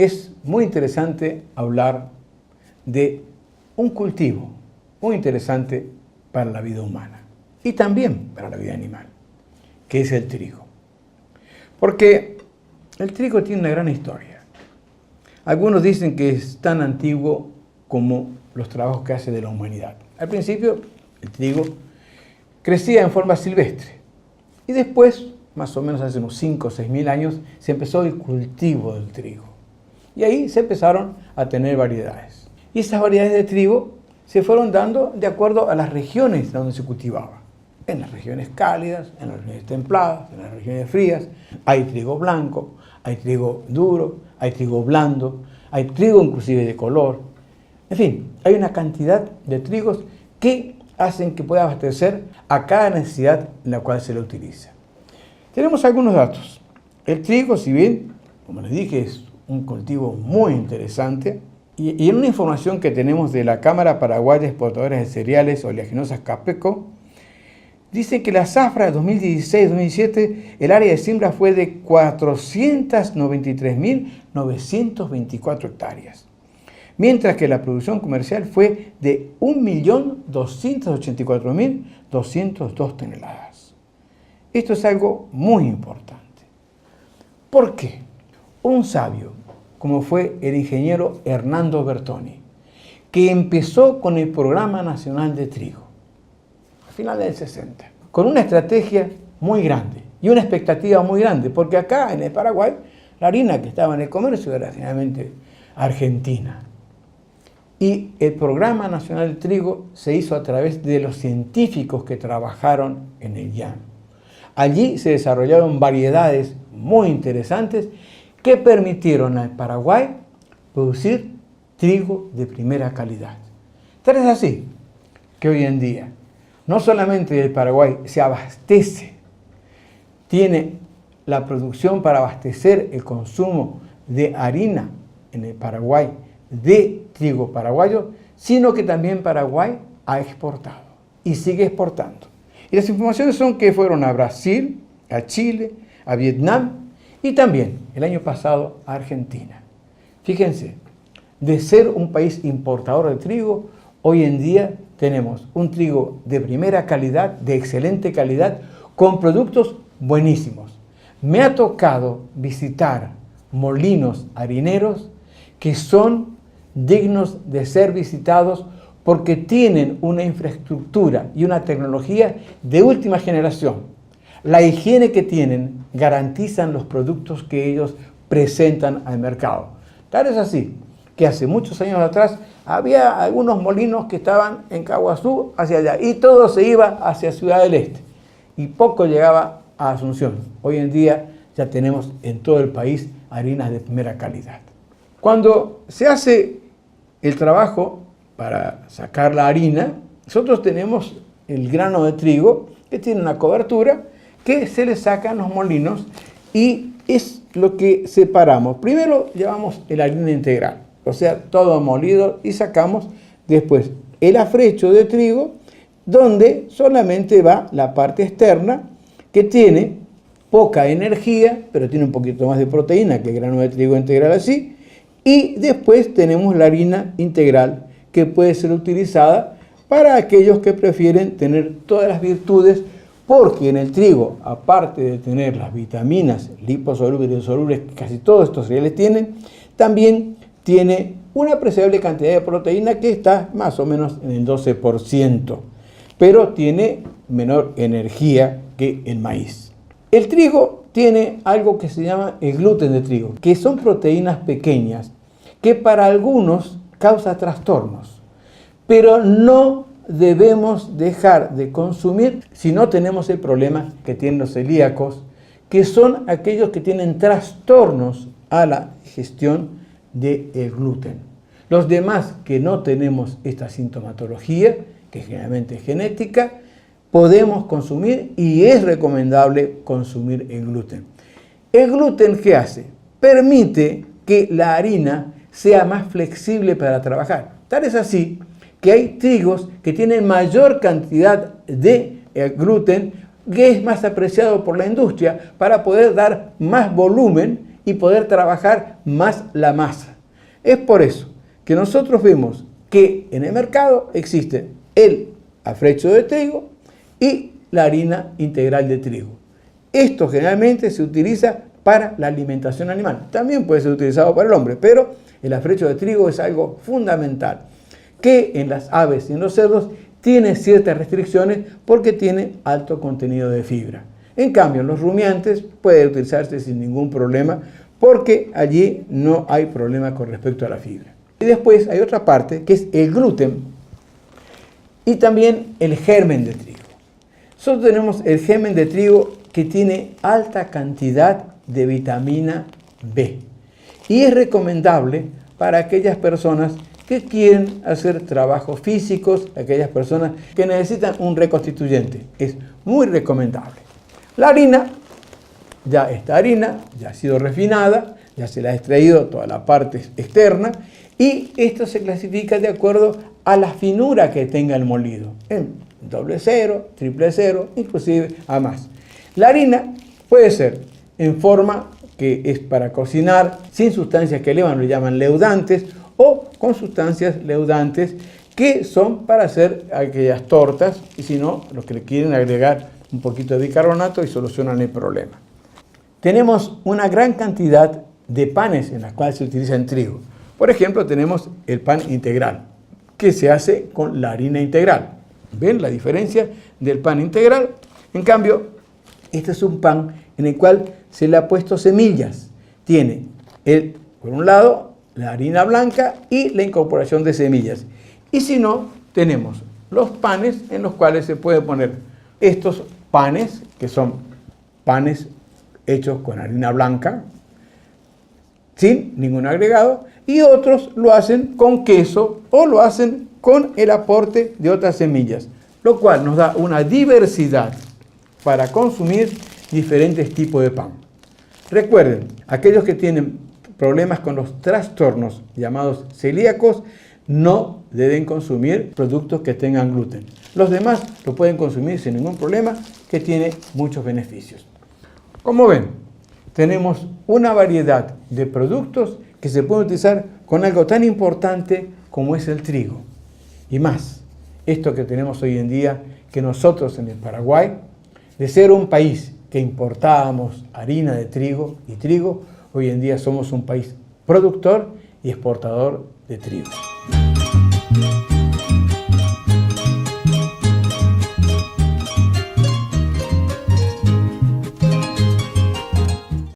es muy interesante hablar de un cultivo muy interesante para la vida humana y también para la vida animal, que es el trigo. Porque el trigo tiene una gran historia. Algunos dicen que es tan antiguo como los trabajos que hace de la humanidad. Al principio, el trigo crecía en forma silvestre y después, más o menos hace unos 5 o 6 mil años, se empezó el cultivo del trigo. Y ahí se empezaron a tener variedades. Y esas variedades de trigo se fueron dando de acuerdo a las regiones donde se cultivaba. En las regiones cálidas, en las regiones templadas, en las regiones frías. Hay trigo blanco, hay trigo duro, hay trigo blando, hay trigo inclusive de color. En fin, hay una cantidad de trigos que hacen que pueda abastecer a cada necesidad en la cual se lo utiliza. Tenemos algunos datos. El trigo, si bien, como les dije, es un cultivo muy interesante, y en una información que tenemos de la Cámara Paraguaya Exportadora de Cereales Oleaginosas Capeco, dice que la zafra de 2016-2017, el área de siembra fue de 493.924 hectáreas, mientras que la producción comercial fue de 1.284.202 toneladas. Esto es algo muy importante. ¿Por qué? Un sabio, como fue el ingeniero Hernando Bertoni, que empezó con el Programa Nacional de Trigo, a finales del 60, con una estrategia muy grande y una expectativa muy grande, porque acá en el Paraguay, la harina que estaba en el comercio era finalmente argentina. Y el Programa Nacional de Trigo se hizo a través de los científicos que trabajaron en el llano. Allí se desarrollaron variedades muy interesantes que permitieron al Paraguay producir trigo de primera calidad. Tal es así que hoy en día no solamente el Paraguay se abastece, tiene la producción para abastecer el consumo de harina en el Paraguay, de trigo paraguayo, sino que también Paraguay ha exportado y sigue exportando. Y las informaciones son que fueron a Brasil, a Chile, a Vietnam y también el año pasado a Argentina. Fíjense, de ser un país importador de trigo, hoy en día tenemos un trigo de primera calidad, de excelente calidad, con productos buenísimos. Me ha tocado visitar molinos harineros que son dignos de ser visitados porque tienen una infraestructura y una tecnología de última generación. La higiene que tienen garantizan los productos que ellos presentan al mercado. Tal es así que hace muchos años atrás había algunos molinos que estaban en Caguazú hacia allá y todo se iba hacia Ciudad del Este y poco llegaba a Asunción. Hoy en día ya tenemos en todo el país harinas de primera calidad. Cuando se hace el trabajo para sacar la harina, nosotros tenemos el grano de trigo que tiene una cobertura que se le sacan los molinos y es lo que separamos. Primero llevamos la harina integral, o sea, todo molido y sacamos después el afrecho de trigo donde solamente va la parte externa que tiene poca energía, pero tiene un poquito más de proteína que el grano de trigo integral así. Y después tenemos la harina integral que puede ser utilizada para aquellos que prefieren tener todas las virtudes, porque en el trigo, aparte de tener las vitaminas liposolubles y insolubles que casi todos estos cereales tienen, también tiene una apreciable cantidad de proteína que está más o menos en el 12%, pero tiene menor energía que el maíz. El trigo tiene algo que se llama el gluten de trigo, que son proteínas pequeñas que para algunos causa trastornos, pero no debemos dejar de consumir si no tenemos el problema que tienen los celíacos, que son aquellos que tienen trastornos a la digestión del gluten. Los demás que no tenemos esta sintomatología, que generalmente es genética, podemos consumir y es recomendable consumir el gluten. ¿El gluten qué hace? Permite que la harina sea más flexible para trabajar. Tal es así que hay trigos que tienen mayor cantidad de gluten, que es más apreciado por la industria para poder dar más volumen y poder trabajar más la masa. Es por eso que nosotros vemos que en el mercado existe el afrecho de trigo y la harina integral de trigo. Esto generalmente se utiliza para la alimentación animal. También puede ser utilizado para el hombre, pero el afrecho de trigo es algo fundamental, que en las aves y en los cerdos tiene ciertas restricciones porque tiene alto contenido de fibra. En cambio, en los rumiantes puede utilizarse sin ningún problema porque allí no hay problema con respecto a la fibra. Y después hay otra parte que es el gluten y también el germen de trigo. Nosotros tenemos el germen de trigo que tiene alta cantidad de vitamina B y es recomendable para aquellas personas que quieren hacer trabajos físicos, aquellas personas que necesitan un reconstituyente. Es muy recomendable. La harina, esta harina ya ha sido refinada, ya se le ha extraído toda la parte externa y esto se clasifica de acuerdo a la finura que tenga el molido, en doble cero, triple cero, inclusive a más. La harina puede ser en forma que es para cocinar, sin sustancias que elevan, lo llaman leudantes, o con sustancias leudantes que son para hacer aquellas tortas, y si no, los que le quieren agregar un poquito de bicarbonato y solucionan el problema. Tenemos una gran cantidad de panes en las cuales se utiliza el trigo. Por ejemplo, tenemos el pan integral, que se hace con la harina integral. ¿Ven la diferencia del pan integral? En cambio, este es un pan en el cual se le ha puesto semillas. Tiene, por un lado, la harina blanca y la incorporación de semillas. Y si no, tenemos los panes en los cuales se puede poner estos panes, que son panes hechos con harina blanca, sin ningún agregado, y otros lo hacen con queso o lo hacen con el aporte de otras semillas, lo cual nos da una diversidad para consumir diferentes tipos de pan. Recuerden, aquellos que tienen problemas con los trastornos llamados celíacos no deben consumir productos que tengan gluten. Los demás lo pueden consumir sin ningún problema, que tiene muchos beneficios. Como ven, tenemos una variedad de productos que se pueden utilizar con algo tan importante como es el trigo. Y más, esto que tenemos hoy en día, que nosotros en el Paraguay, de ser un país que importábamos harina de trigo y trigo, hoy en día somos un país productor y exportador de trigo.